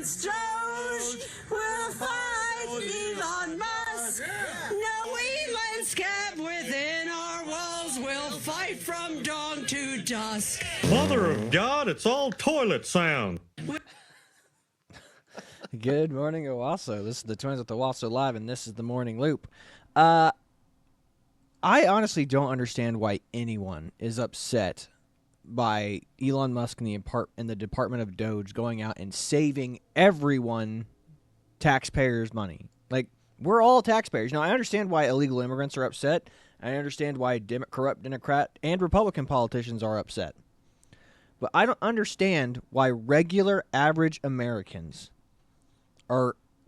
against DOGE. We'll fight Elon Musk. No Elon scab within our walls. We'll fight from dawn to dusk. Mother of God, it's all toilet sound. Good morning, Owasso. This is the Twins with Owasso Live, and this is the Morning Loop. I honestly don't understand why anyone is upset by Elon Musk and the Department of DOGE going out and saving everyone taxpayers' money. Like, we're all taxpayers. Now, I understand why illegal immigrants are upset. I understand why corrupt Democrat and Republican politicians are upset. But I don't understand why regular, average Americans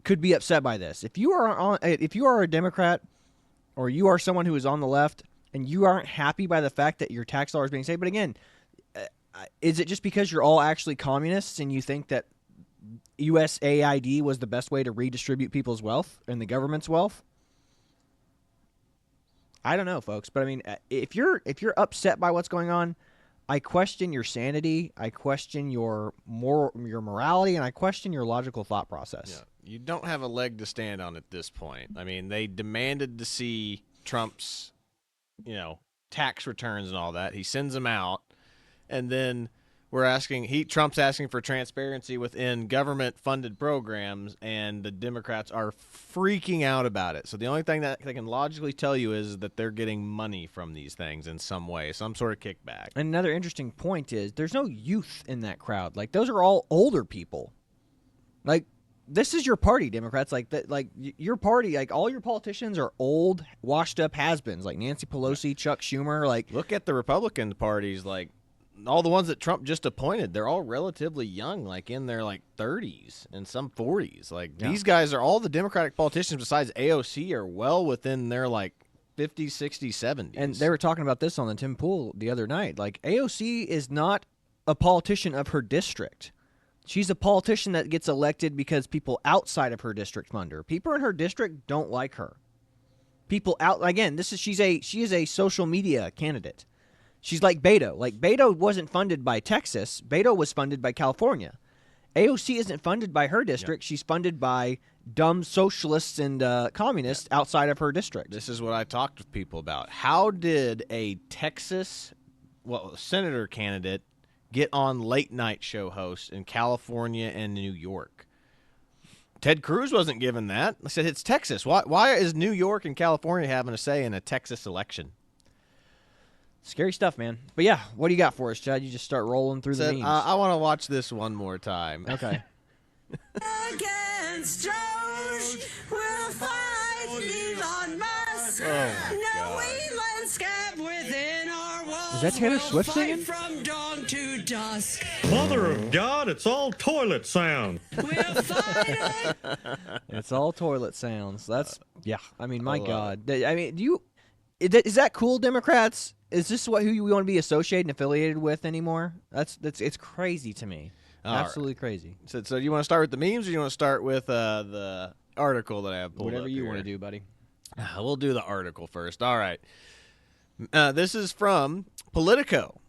could be upset by this. If you are a Democrat or you are someone who is on the left and you aren't happy by the fact that your tax dollars being saved, but again, is it just because you're all actually communists and you think that USAID was the best way to redistribute people's wealth and the government's wealth? I don't know, folks, but I mean, if you're upset by what's going on, I question your sanity, I question your morality, and I question your logical thought process. Yeah. You don't have a leg to stand on at this point. I mean, they demanded to see Trump's, tax returns and all that. He sends them out, and then Trump's asking for transparency within government-funded programs, and the Democrats are freaking out about it. So the only thing that they can logically tell you is that they're getting money from these things in some way, some sort of kickback. And another interesting point is there's no youth in that crowd. Like, those are all older people. Like, this is your party, Democrats. Like your party, like all your politicians are old, washed-up has-beens, like Nancy Pelosi, Chuck Schumer. Like, look at the Republican parties, like all the ones that Trump just appointed. They're all relatively young, like in their 30s and some 40s. Like, these guys are all the Democratic politicians besides AOC are well within their 50s, 60s, 70s. And they were talking about this on the Tim Pool the other night. Like, AOC is not a politician of her district. She's a politician that gets elected because people outside of her district fund her. People in her district don't like her. People out again. She is a social media candidate. She's like Beto. Like, Beto wasn't funded by Texas. Beto was funded by California. AOC isn't funded by her district. Yep. She's funded by dumb socialists and communists outside of her district. This is what I talked with people about. How did a Texas senator candidate get on late-night show hosts in California and New York? Ted Cruz wasn't given that. I said, it's Texas. Why is New York and California having a say in a Texas election? Scary stuff, man. But yeah, what do you got for us, Chad? You just start rolling through the memes. I want to watch this one more time. Okay. Against DOGE, we'll fight Elon Musk. No Elon scab within our walls. Is that Taylor Swift singing? From dawn to dusk. Mother of God, it's all toilet sound. We'll fight it. It's all toilet sounds. That's I mean, my God. I mean, is that cool, Democrats? Is this who you want to be associated and affiliated with anymore? It's crazy to me. Absolutely crazy. So do you want to start with the memes, or do you want to start with the article that I have pulled Whatever up you here? want to do, buddy. We'll do the article first. All right. This is from Politico.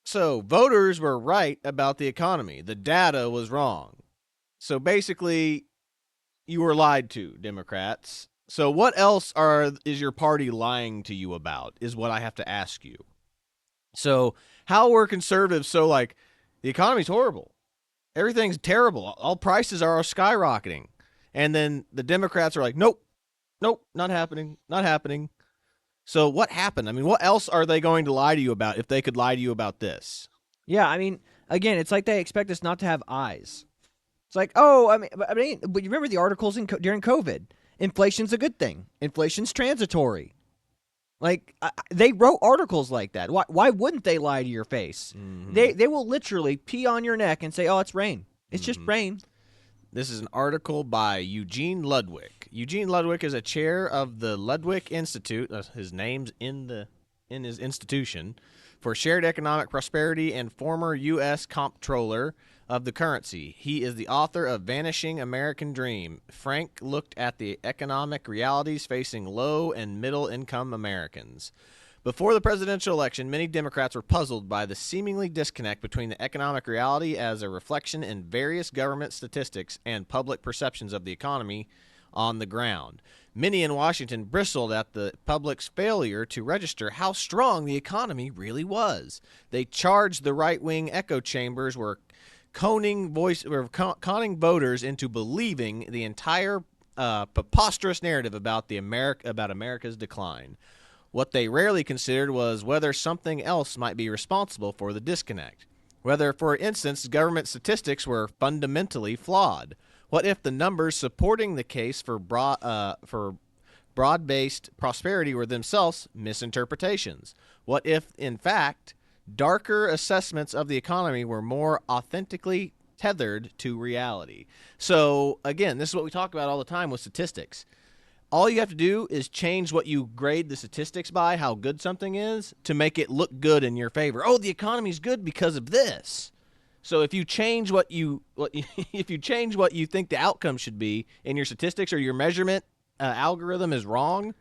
So voters were right about the economy. The data was wrong. So basically, you were lied to, Democrats. So what else is your party lying to you about is what I have to ask you. So how were conservatives the economy's horrible. Everything's terrible. All prices are skyrocketing. And then the Democrats are like, nope, not happening, not happening. So what happened? I mean, what else are they going to lie to you about if they could lie to you about this? Yeah, I mean, again, it's like they expect us not to have eyes. It's like, but you remember the articles during COVID? Inflation's a good thing. Inflation's transitory. Like, they wrote articles like that. Why wouldn't they lie to your face? Mm-hmm. They will literally pee on your neck and say, oh, it's rain. It's just rain. This is an article by Eugene Ludwig. Eugene Ludwig is a chair of the Ludwig Institute. His name's in his institution for shared economic prosperity and former U.S. comptroller of the currency. He is the author of Vanishing American Dream. Frank looked at the economic realities facing low and middle income Americans. Before the presidential election, many Democrats were puzzled by the seemingly disconnect between the economic reality as a reflection in various government statistics and public perceptions of the economy on the ground. Many in Washington bristled at the public's failure to register how strong the economy really was. They charged the right-wing echo chambers were conning voters into believing the entire preposterous narrative about America's decline. What they rarely considered was whether something else might be responsible for the disconnect. Whether, for instance, government statistics were fundamentally flawed. What if the numbers supporting the case for broad-based prosperity were themselves misinterpretations? What if, in fact, darker assessments of the economy were more authentically tethered to reality? So, again, this is what we talk about all the time with statistics. All you have to do is change what you grade the statistics by, how good something is, to make it look good in your favor. Oh, the economy's good because of this. So if you change what you think the outcome should be in your statistics, or your measurement algorithm is wrong,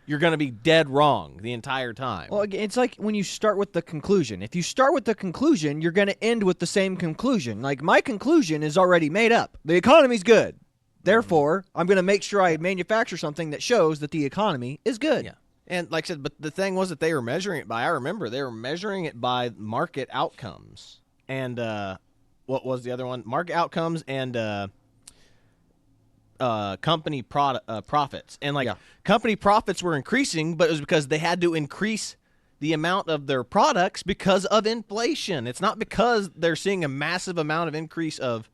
you're going to be dead wrong the entire time. Well, it's like when you start with the conclusion. If you start with the conclusion, you're going to end with the same conclusion. Like, my conclusion is already made up. The economy's good. Therefore, I'm going to make sure I manufacture something that shows that the economy is good. Yeah. And like I said, but the thing was that they were measuring it by, I remember they were measuring it by market outcomes. And what was the other one? Market outcomes and company profits. And company profits were increasing, but it was because they had to increase the amount of their products because of inflation. It's not because they're seeing a massive amount of increase of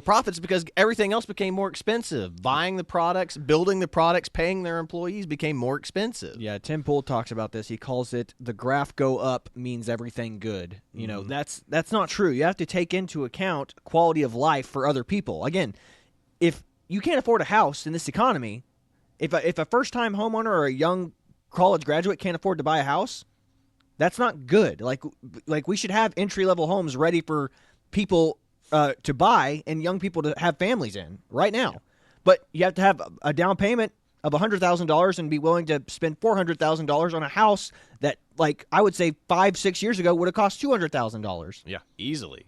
profits, because everything else became more expensive. Buying the products, building the products, paying their employees became more expensive. Yeah, Tim Pool talks about this. He calls it the graph go up means everything good. That's not true. You have to take into account quality of life for other people. Again, if you can't afford a house in this economy, if a first-time homeowner or a young college graduate can't afford to buy a house, that's not good. Like we should have entry-level homes ready for people to buy and young people to have families in right now. Yeah. But you have to have a down payment of $100,000 and be willing to spend $400,000 on a house that, like, I would say 5-6 years ago would have cost $200,000. Yeah, easily.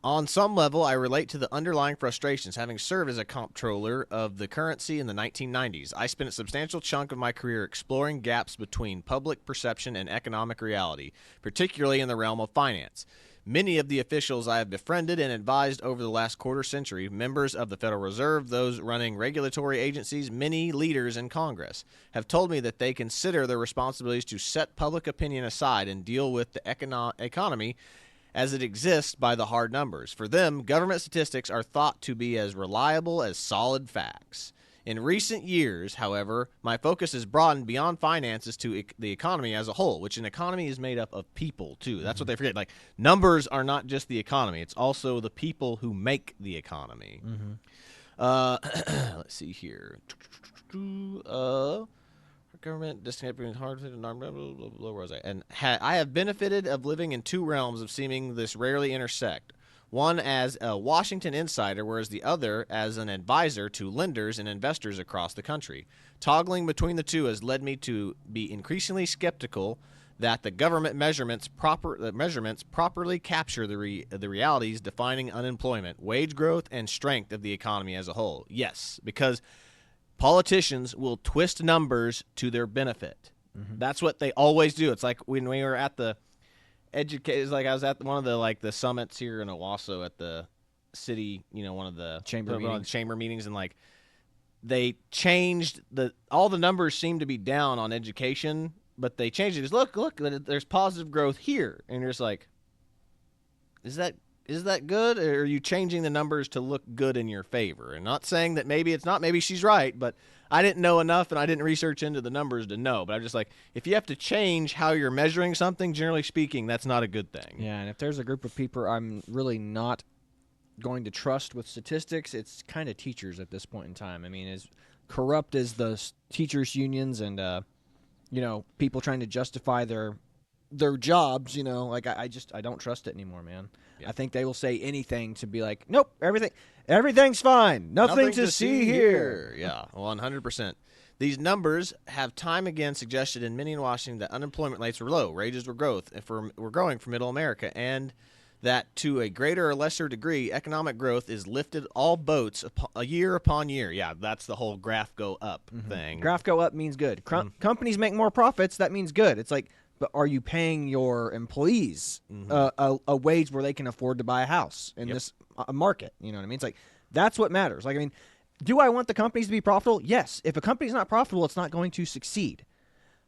On some level, I relate to the underlying frustrations, having served as a comptroller of the currency in the 1990s. I spent a substantial chunk of my career exploring gaps between public perception and economic reality, particularly in the realm of finance. Many of the officials I have befriended and advised over the last quarter century, members of the Federal Reserve, those running regulatory agencies, many leaders in Congress, have told me that they consider their responsibilities to set public opinion aside and deal with the economy as it exists by the hard numbers. For them, government statistics are thought to be as reliable as solid facts. In recent years, however, my focus has broadened beyond finances to the economy as a whole, which an economy is made up of people, too. That's what they forget. Like, numbers are not just the economy. It's also the people who make the economy. Let's see here. Government disconnect between hard and where was I? And I have benefited of living in two realms of seeming this rarely intersect. One as a Washington insider, whereas the other as an advisor to lenders and investors across the country. Toggling between the two has led me to be increasingly skeptical that the government measurements properly capture the realities defining unemployment, wage growth, and strength of the economy as a whole. Yes, because politicians will twist numbers to their benefit. That's what they always do. It's like when we were at the educators, like I was at one of the summits here in Owasso at the city, one of the chamber meetings, and like they changed all the numbers seem to be down on education, but they changed it. Just look, there's positive growth here, and you're just like, is that good, or are you changing the numbers to look good in your favor? And not saying that maybe it's not, maybe she's right, but I didn't know enough and I didn't research into the numbers to know. But I'm just like, if you have to change how you're measuring something, generally speaking, that's not a good thing. Yeah, and if there's a group of people I'm really not going to trust with statistics, it's kind of teachers at this point in time. I mean, as corrupt as the teachers' unions and, people trying to justify their jobs, I don't trust it anymore, man. Yeah. I think they will say anything to be like, nope, everything's fine. Nothing to see here. Yeah, 100%. These numbers have time again suggested in many in Washington that unemployment rates were low, wages were growing for middle America, and that to a greater or lesser degree, economic growth is lifted all boats a year upon year. Yeah, that's the whole graph go up thing. Graph go up means good. Companies make more profits. That means good. It's like, but are you paying your employees a wage where they can afford to buy a house in this market? You know what I mean? It's like, that's what matters. Like, I mean, do I want the companies to be profitable? Yes. If a company's not profitable, it's not going to succeed.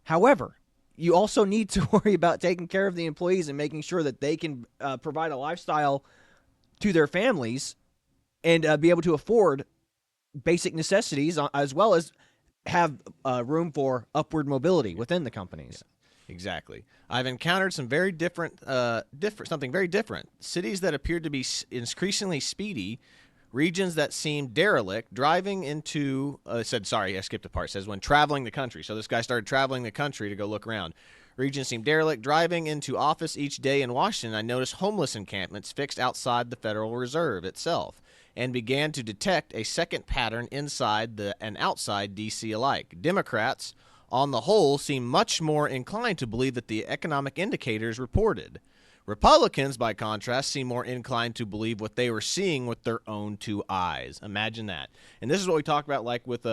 However, you also need to worry about taking care of the employees and making sure that they can provide a lifestyle to their families and be able to afford basic necessities, as well as have room for upward mobility within the companies. Yeah, exactly. I've encountered some very something very different. Cities that appeared to be increasingly speedy, regions that seemed derelict, driving into, I skipped a part. It says when traveling the country. So this guy started traveling the country to go look around. Regions seemed derelict, driving into office each day in Washington. I noticed homeless encampments fixed outside the Federal Reserve itself and began to detect a second pattern inside and outside D.C. alike. Democrats, on the whole, seem much more inclined to believe that the economic indicators reported. Republicans, by contrast, seem more inclined to believe what they were seeing with their own two eyes. Imagine that. And this is what we talk about, like with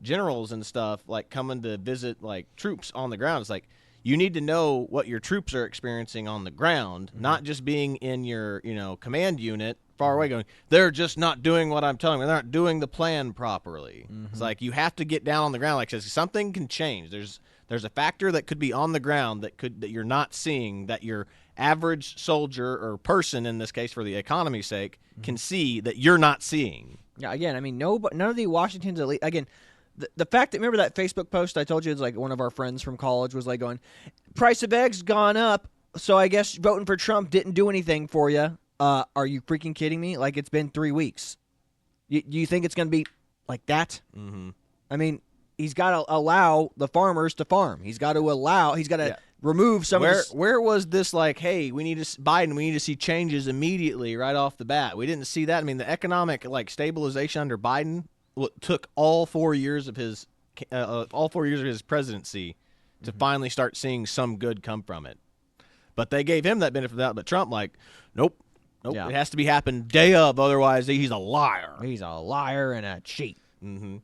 generals and stuff, like coming to visit like troops on the ground. It's like you need to know what your troops are experiencing on the ground, not just being in your command unit far away going, they're just not doing what I'm telling them. They're not doing the plan properly. It's like you have to get down on the ground. Like says something can change. There's a factor that could be on the ground that you're not seeing, that your average soldier or person, in this case for the economy's sake, can see that you're not seeing. Yeah, again, I mean, none of the Washington's elite. Again, the fact that, remember that Facebook post I told you, it's like one of our friends from college was like going, price of eggs gone up, so I guess voting for Trump didn't do anything for you. Are you freaking kidding me? Like, it's been 3 weeks. Do you think it's going to be like that? Mm-hmm. I mean, he's got to allow the farmers to farm. He's got to remove some of this. Where was this like, hey, we need to see changes immediately right off the bat? We didn't see that. I mean, the economic like stabilization under Biden took all 4 years of his presidency to finally start seeing some good come from it. But they gave him that benefit of the doubt. But Trump, like, nope. Yeah. It has to be happen day of, otherwise he's a liar. He's a liar and a cheat. Mm-hmm.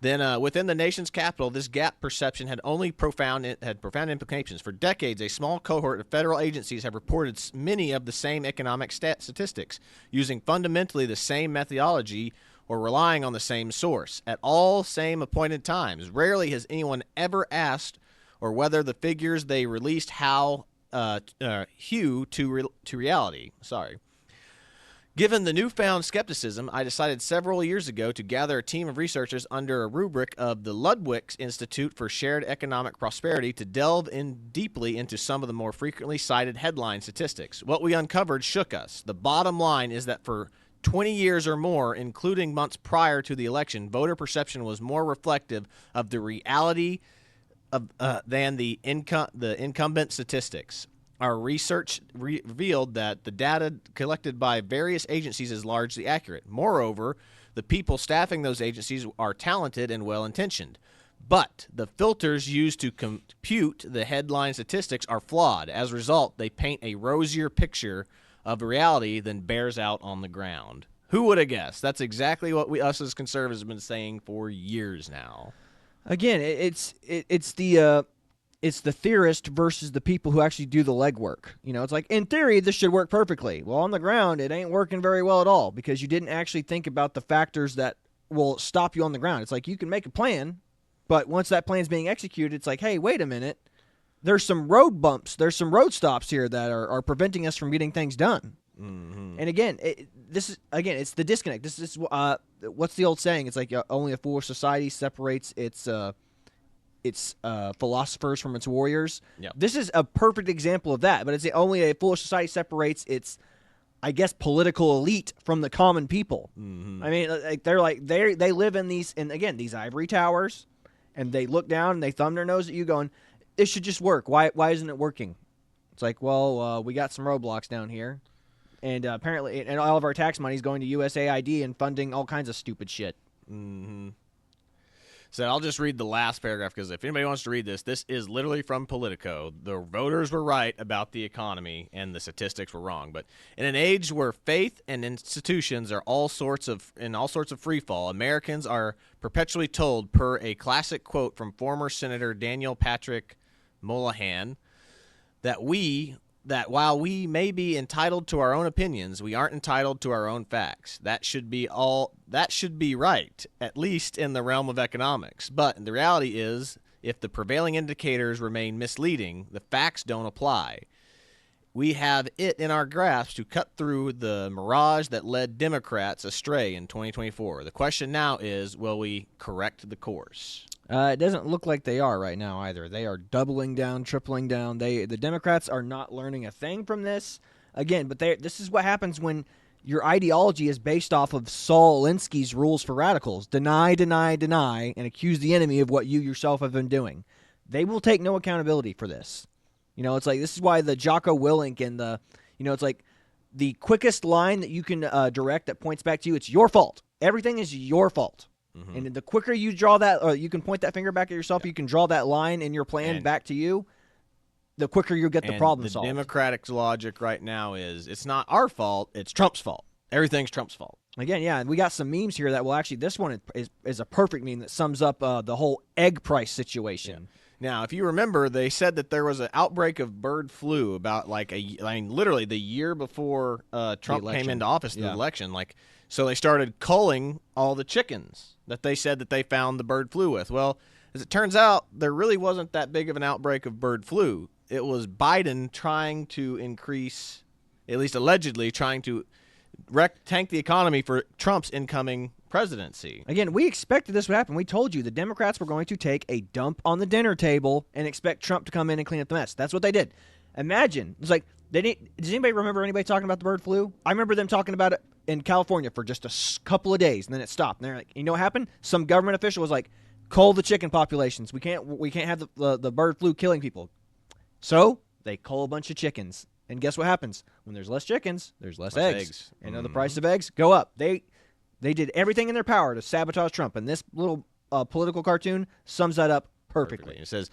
Then within the nation's capital, this gap perception had profound implications. For decades, a small cohort of federal agencies have reported many of the same economic statistics, using fundamentally the same methodology or relying on the same source at all same appointed times. Rarely has anyone ever asked or whether the figures they released hew to reality. Given the newfound skepticism, I decided several years ago to gather a team of researchers under a rubric of the Ludwig Institute for Shared Economic Prosperity to delve deeply into some of the more frequently cited headline statistics. What we uncovered shook us. The bottom line is that for 20 years or more, including months prior to the election, voter perception was more reflective of the reality than the incumbent statistics. Our research revealed that the data collected by various agencies is largely accurate. Moreover, the people staffing those agencies are talented and well-intentioned. But the filters used to compute the headline statistics are flawed. As a result, they paint a rosier picture of reality than bears out on the ground. Who would have guessed? That's exactly what us as conservatives have been saying for years now. Again, it's the theorist versus the people who actually do the legwork. It's like, in theory, this should work perfectly. Well, on the ground, it ain't working very well at all because you didn't actually think about the factors that will stop you on the ground. It's like you can make a plan, but once that plan's being executed, it's like, hey, wait a minute. There's some road bumps. There's some road stops here that are preventing us from getting things done. Mm-hmm. And again, it's the disconnect. This is what's the old saying? It's like only a foolish society separates its philosophers from its warriors. Yep. This is a perfect example of that. But it's only a foolish society separates its, I guess, political elite from the common people. Mm-hmm. I mean, they live in these ivory towers, and they look down and they thumb their nose at you, going, "This should just work. Why isn't it working?" It's like, well, we got some roadblocks down here, and apparently, and all of our tax money is going to USAID and funding all kinds of stupid shit. Mm-hmm. So I'll just read the last paragraph because if anybody wants to read this, this is literally from Politico. The voters were right about the economy and the statistics were wrong. But in an age where faith and institutions are in all sorts of free fall, Americans are perpetually told, per a classic quote from former Senator Daniel Patrick Moynihan, that while we may be entitled to our own opinions, we aren't entitled to our own facts. That should be right, at least in the realm of economics. But the reality is, if the prevailing indicators remain misleading, the facts don't apply. We have it in our grasp to cut through the mirage that led Democrats astray in 2024. The question now is, will we correct the course? It doesn't look like they are right now either. They are doubling down, tripling down. The Democrats are not learning a thing from this. Again, but this is what happens when your ideology is based off of Saul Alinsky's rules for radicals. Deny, deny, deny, and accuse the enemy of what you yourself have been doing. They will take no accountability for this. You know, it's like this is why the Jocko Willink and it's like the quickest line that you can direct that points back to you, it's your fault. Everything is your fault. Mm-hmm. And the quicker you draw that, or you can point that finger back at yourself, you can draw that line in your plan back to you, the quicker you get the problem solved. The Democratic logic right now is it's not our fault, it's Trump's fault. Everything's Trump's fault. Again, yeah, we got some memes here that will actually, this one is a perfect meme that sums up the whole egg price situation. Yeah. Now, if you remember, they said that there was an outbreak of bird flu about literally the year before Trump came into office, the election. So they started culling all the chickens that they said that they found the bird flu with. Well, as it turns out, there really wasn't that big of an outbreak of bird flu. It was Biden trying to increase, at least allegedly, trying to tank the economy for Trump's incoming presidency. Again, we expected this would happen. We told you the Democrats were going to take a dump on the dinner table and expect Trump to come in and clean up the mess. That's what they did. Imagine. It's like, does anybody remember anybody talking about the bird flu? I remember them talking about it in California for just a couple of days, and then it stopped. And they're like, you know what happened? Some government official was like, cull the chicken populations. We can't have the bird flu killing people. So they cull a bunch of chickens. And guess what happens? When there's less chickens, there's less eggs. And the price of eggs go up. They did everything in their power to sabotage Trump, and this little political cartoon sums that up perfectly. It says,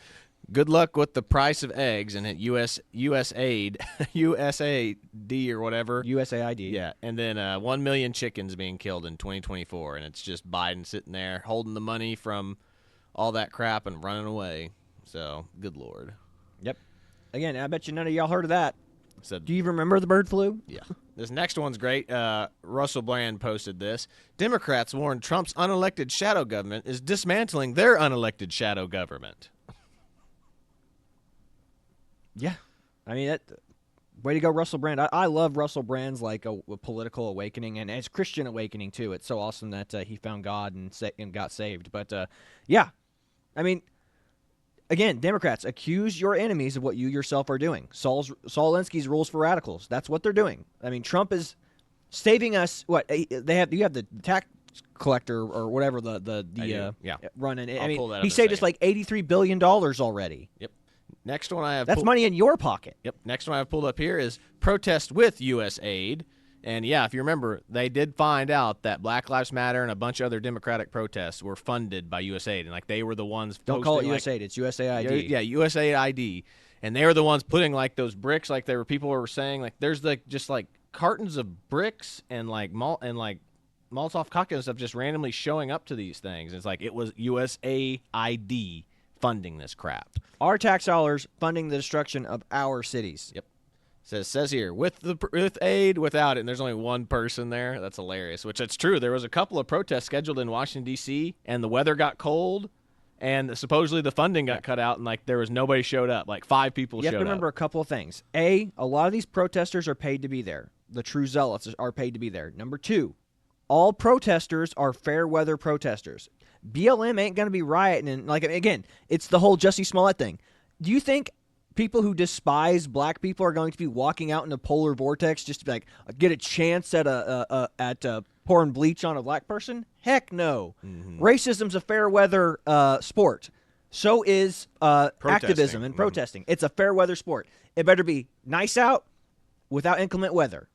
good luck with the price of eggs, and at USAID, USAID or whatever. USAID. Yeah, and then 1 million chickens being killed in 2024, and it's just Biden sitting there holding the money from all that crap and running away. So, good Lord. Yep. Again, I bet you none of y'all heard of that. So, do you remember the bird flu? Yeah. This next one's great. Russell Brand posted this. Democrats warn Trump's unelected shadow government is dismantling their unelected shadow government. Yeah. I mean, way to go, Russell Brand. I love Russell Brand's a political awakening and as Christian awakening, too. It's so awesome that he found God and got saved. But, yeah. I mean, again, Democrats, accuse your enemies of what you yourself are doing. Saul Alinsky's rules for radicals. That's what they're doing. I mean, Trump is saving us. What you have the tax collector or whatever running. I mean, he saved us like $83 billion already. Yep. Next one I have. That's money in your pocket. Yep. Next one I have pulled up here is protest with USAID. And, yeah, if you remember, they did find out that Black Lives Matter and a bunch of other Democratic protests were funded by USAID. And, they were the ones. Don't call it USAID. It's USAID. Yeah, USAID. And they were the ones putting, those bricks, people were saying, there's, just cartons of bricks and, Molotov cocktail stuff just randomly showing up to these things. It's it was USAID funding this crap. Our tax dollars funding the destruction of our cities. Yep. Says here, with aid, without it, and there's only one person there. That's hilarious, which that's true. There was a couple of protests scheduled in Washington, D.C., and the weather got cold, and supposedly the funding got cut out, and there was nobody showed up. 5 people showed up. You have to remember a couple of things. A lot of these protesters are paid to be there. The true zealots are paid to be there. Number 2, all protesters are fair weather protesters. BLM ain't going to be rioting, and again, it's the whole Jussie Smollett thing. Do you think people who despise black people are going to be walking out in a polar vortex just to get a chance at pouring bleach on a black person? Heck no. Mm-hmm. Racism's a fair weather sport. So is activism and protesting. It's a fair weather sport. It better be nice out without inclement weather.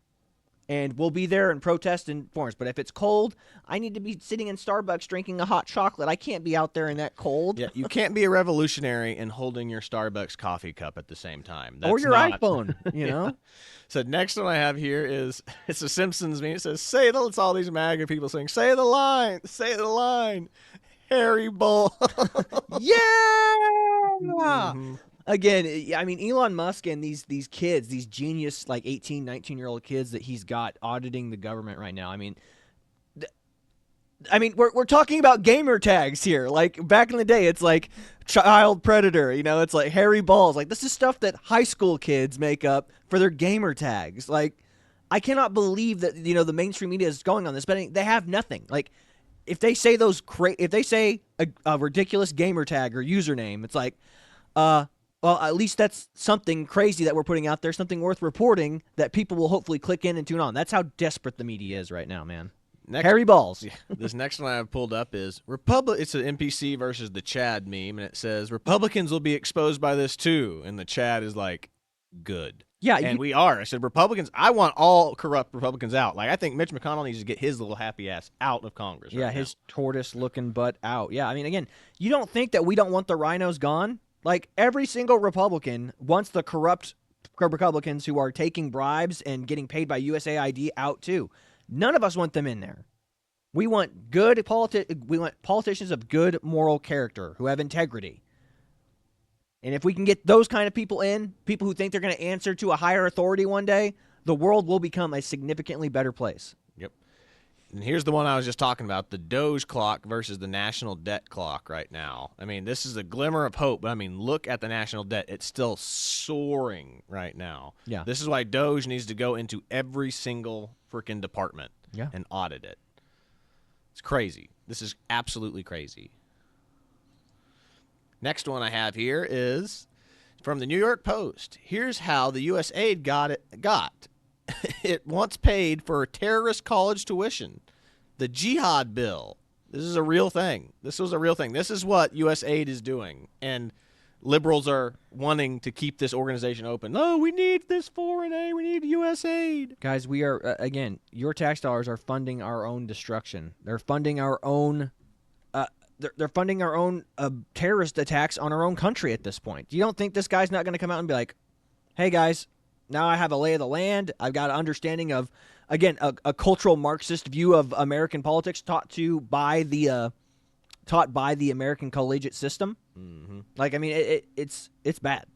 and we'll be there and protest in forms. But if it's cold, I need to be sitting in Starbucks drinking a hot chocolate. I can't be out there in that cold. Yeah, you can't be a revolutionary and holding your Starbucks coffee cup at the same time. Or That's your not- iPhone, you know? So next one I have here is, it's a Simpsons meme. It says, it's all these MAGA people saying, say the line, Harry Bull. Yeah! Again, I mean, Elon Musk and these kids, these genius, like 18, 19-year-old kids that he's got auditing the government right now. I mean, we're talking about gamer tags here. Like, back in the day, it's like child predator, you know? It's like Harry Balls. Like, this is stuff that high school kids make up for their gamer tags. Like, I cannot believe that, you know, the mainstream media is going on this, but they have nothing. Like, if they say if they say a ridiculous gamer tag or username, it's like, well, at least that's something crazy that we're putting out there, something worth reporting that people will hopefully click in and tune on. That's how desperate the media is right now, man. Harry Balls. Yeah, this next one I have pulled up is It's an NPC versus the Chad meme, and it says Republicans will be exposed by this too, and the Chad is like, good. Yeah, and we are. I said Republicans. I want all corrupt Republicans out. Like, I think Mitch McConnell needs to get his little happy ass out of Congress. Yeah, right his tortoise-looking butt out. Yeah, I mean, again, you don't think that we don't want the rhinos gone? Like, every single Republican wants the corrupt Republicans who are taking bribes and getting paid by USAID out too. None of us want them in there. We want we want politicians of good moral character who have integrity. And if we can get those kind of people in, people who think they're going to answer to a higher authority one day, the world will become a significantly better place. Yep. And here's the one I was just talking about, the DOGE clock versus the national debt clock right now. I mean, this is a glimmer of hope, but I mean, look at the national debt. It's still soaring right now. Yeah. This is why DOGE needs to go into every single freaking department and audit it. It's crazy. This is absolutely crazy. Next one I have here is from the New York Post. Here's how the USAID got. It once paid for terrorist college tuition. The jihad bill. This is a real thing. This was a real thing. This is what USAID is doing. And liberals are wanting to keep this organization open. No, we need this foreign aid. We need USAID. Guys, we are, again, your tax dollars are funding our own destruction. They're funding our own... They're funding our own terrorist attacks on our own country at this point. You don't think this guy's not going to come out and be like, hey, guys, now I have a lay of the land. I've got an understanding of, again, a cultural Marxist view of American politics taught by the American collegiate system. Mm-hmm. Like, I mean, it's bad.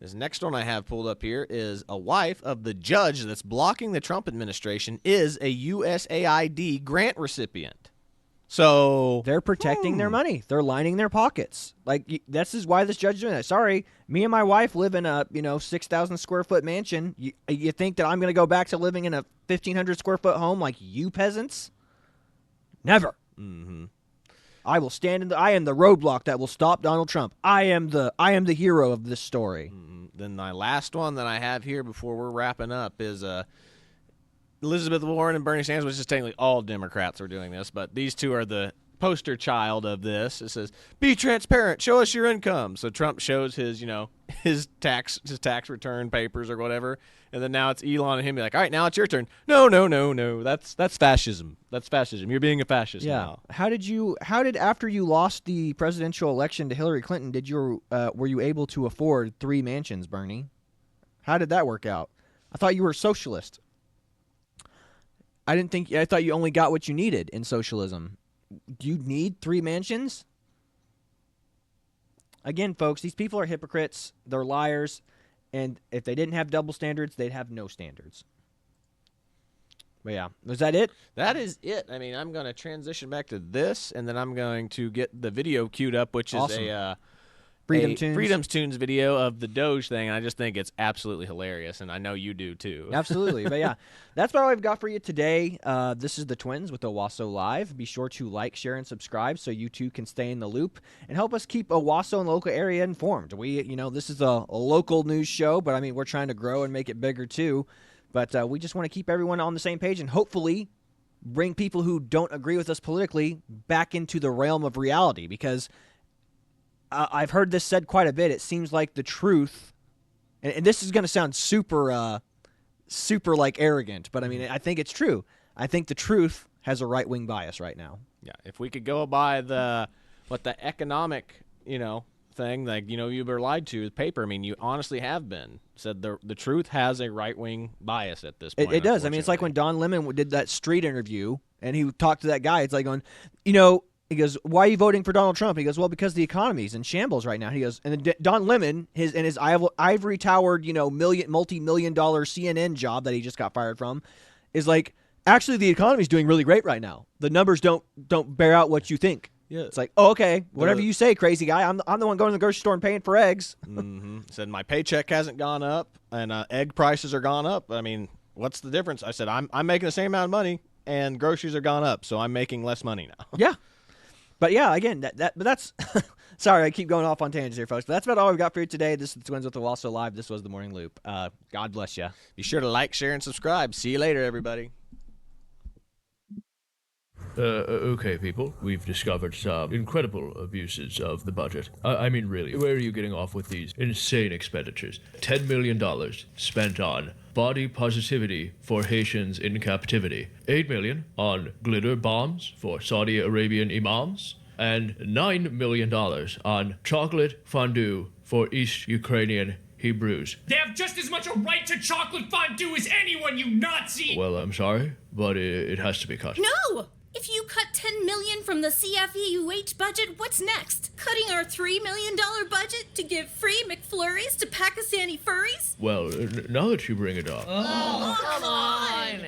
This next one I have pulled up here is a wife of the judge that's blocking the Trump administration is a USAID grant recipient. So they're protecting their money. They're lining their pockets. Like, this is why this judge is doing that. Sorry, me and my wife live in a 6,000 square foot mansion. You think that I'm going to go back to living in a 1,500 square foot home like you peasants? Never. Mm-hmm. I will stand I am the roadblock that will stop Donald Trump. I am the hero of this story. Mm-hmm. Then my last one that I have here before we're wrapping up is Elizabeth Warren and Bernie Sanders, which is technically all Democrats are doing this, but these two are the poster child of this. It says, be transparent, show us your income. So Trump shows his tax return papers or whatever, and then now it's Elon and him be like, all right, now it's your turn. No, that's fascism. That's fascism. You're being a fascist now. How did after you lost the presidential election to Hillary Clinton, were you able to afford 3 mansions, Bernie? How did that work out? I thought you were a socialist. I thought you only got what you needed in socialism. Do you need 3 mansions? Again, folks, these people are hypocrites. They're liars. And if they didn't have double standards, they'd have no standards. But yeah, was that it? That is it. I mean, I'm going to transition back to this, and then I'm going to get the video queued up, which is a Freedom's Tunes video of the Doge thing, and I just think it's absolutely hilarious, and I know you do too. Absolutely. But yeah, that's what I've got for you today. This is the Twins with Owasso Live. Be sure to like, share, and subscribe so you too can stay in the loop and help us keep Owasso and the local area informed. This is a local news show, but I mean, we're trying to grow and make it bigger too. But we just want to keep everyone on the same page and hopefully bring people who don't agree with us politically back into the realm of reality, because I've heard this said quite a bit. It seems like the truth, and this is going to sound super super like arrogant, but I mean, I think it's true. I think the truth has a right-wing bias right now. Yeah, if we could go by the economic, thing, like, you were lied to with paper. I mean, you honestly have been said the truth has a right-wing bias at this point. It does. I mean, it's like when Don Lemon did that street interview and he talked to that guy. It's like going, he goes, "Why are you voting for Donald Trump?" He goes, "Well, because the economy's in shambles right now." He goes, and then Don Lemon, his ivory towered, multi-million-dollar CNN job that he just got fired from, is like, actually, the economy's doing really great right now. The numbers don't bear out what you think. Yeah. It's like, oh, okay, whatever you say, crazy guy. I'm the one going to the grocery store and paying for eggs. Said my paycheck hasn't gone up and egg prices are gone up. I mean, what's the difference? I said I'm making the same amount of money and groceries are gone up, so I'm making less money now. Yeah. But yeah, again, but that's sorry, I keep going off on tangents here, folks. But that's about all we've got for you today. This is Twins with Owasso Live. This was the Morning Loop. God bless you. Be sure to like, share, and subscribe. See you later, everybody. Okay, people, we've discovered some incredible abuses of the budget. I mean, really, where are you getting off with these insane expenditures? $10 million spent on body positivity for Haitians in captivity, $8 million on glitter bombs for Saudi Arabian imams, and $9 million on chocolate fondue for East Ukrainian Hebrews. They have just as much a right to chocolate fondue as anyone, you Nazi! Well, I'm sorry, but it has to be cut. No! If you cut $10 million from the CFEUH budget, what's next? Cutting our $3 million budget to give free McFlurries to Pakistani furries? Well, now that you bring it up... Oh, come on!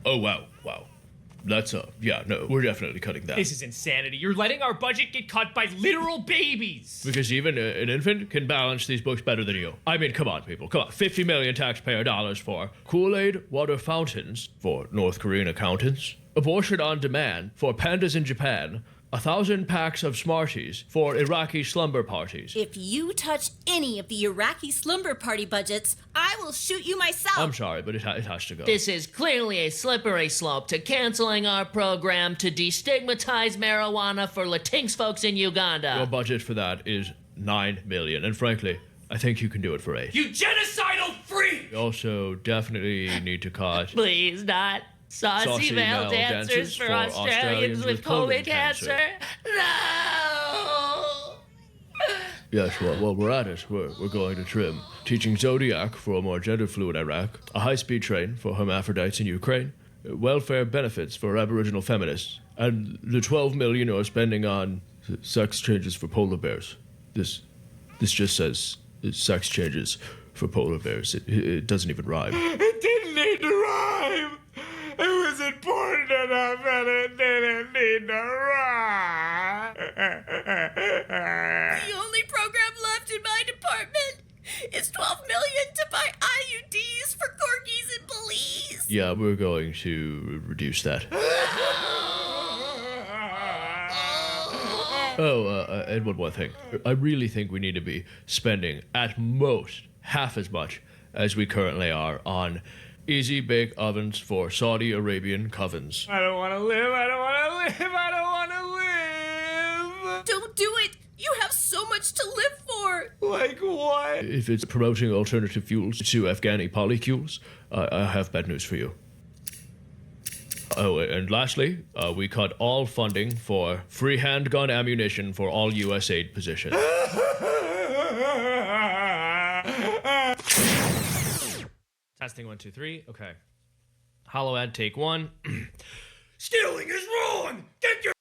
Oh, wow. That's, we're definitely cutting that. This is insanity. You're letting our budget get cut by literal babies! Because even an infant can balance these books better than you. I mean, come on, people. Come on. 50 million taxpayer dollars for Kool-Aid water fountains for North Korean accountants, abortion on demand for pandas in Japan, 1,000 packs of Smarties for Iraqi slumber parties. If you touch any of the Iraqi slumber party budgets, I will shoot you myself. I'm sorry, but it has to go. This is clearly a slippery slope to canceling our program to destigmatize marijuana for Latinx folks in Uganda. Your budget for that is $9 million, and frankly, I think you can do it for 8. You genocidal freak! We also definitely need to cut... Please not. Saucy male dancers for Australians with colon cancer. No! Yes, well, while we're at it, we're going to trim teaching Zodiac for a more gender-fluid Iraq, a high-speed train for hermaphrodites in Ukraine, welfare benefits for Aboriginal feminists, and the $12 million you're spending on sex changes for polar bears. This just says sex changes for polar bears. It doesn't even rhyme. It didn't need to rhyme! It was important enough and it didn't need to rhyme! The only program left in my department is $12 million to buy IUDs for corgis in Belize. Yeah, we're going to reduce that. And one more thing. I really think we need to be spending at most half as much as we currently are on easy bake ovens for Saudi Arabian covens. I don't want to live, I don't want to live, I don't want to live! Don't do it! You have so much to live for! Like what? If it's promoting alternative fuels to Afghani polycules, I have bad news for you. Oh, and lastly, we cut all funding for free handgun ammunition for all USAID positions. Testing 1, 2, 3. Okay. Hollow ad take 1. Stealing is wrong! Get your